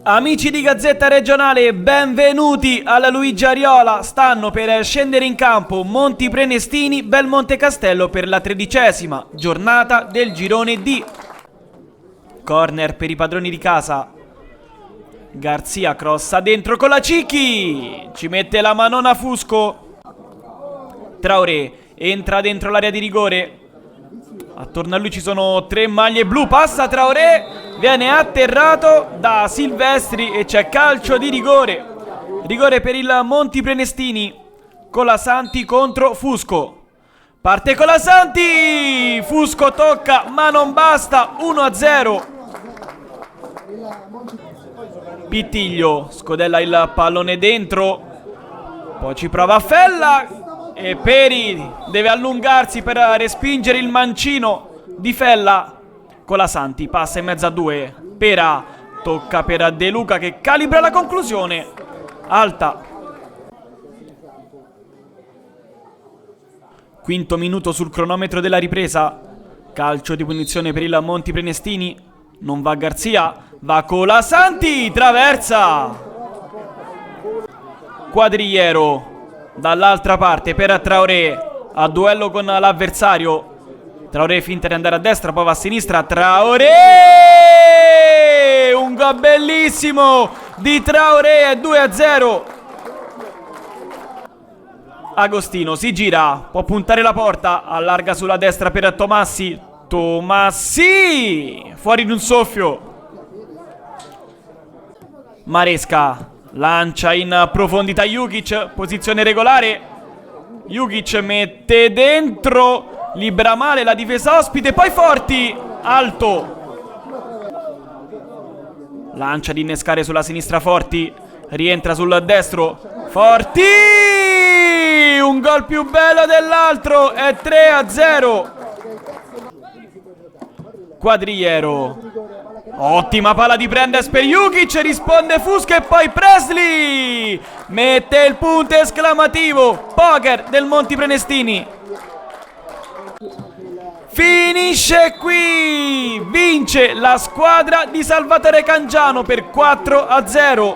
Amici di Gazzetta Regionale, benvenuti alla Luigi Ariola. Stanno per scendere in campo Monti Prenestini, Belmonte Castello per la 13ª giornata del girone D. Corner per i padroni di casa. Garzia crossa dentro con la Cicchi. Ci mette la manona Fusco. Traoré entra dentro l'area di rigore. Attorno a lui ci sono 3 maglie blu. Passa Traoré. Viene atterrato da Silvestri e c'è calcio di rigore. Rigore per il Monti Prenestini. Colasanti contro Fusco. Parte Colasanti. Fusco tocca ma non basta. 1-0. Pittiglio scodella il pallone dentro. Poi ci prova Fella. E Peri deve allungarsi per respingere il mancino di Fella. Colasanti passa in mezzo a 2. Pera tocca per De Luca che calibra la conclusione. Alta. Quinto minuto sul cronometro della ripresa. Calcio di punizione per il Monti Prenestini. Non va Garzia, va Colasanti. Traversa. Quadrigliero dall'altra parte per Traoré, a duello con l'avversario. Traoré finta di andare a destra, poi va a sinistra. Traoré! Un gol bellissimo di Traoré, è 2-0. Agostino si gira, può puntare la porta, allarga sulla destra per Tomassi. Tomassi! Fuori di un soffio. Maresca lancia in profondità Jukic, posizione regolare. Jukic mette dentro, libera male la difesa ospite, poi Forti, alto. Lancia di innescare sulla sinistra Forti, rientra sul destro. Forti! Un gol più bello dell'altro, è 3-0. Quadrigliero. Ottima palla di Prendes per Jukic, risponde Fusco e poi Presley mette il punto esclamativo. Poker del Monti Prenestini. Finisce qui, vince la squadra di Salvatore Cangiano per 4-0.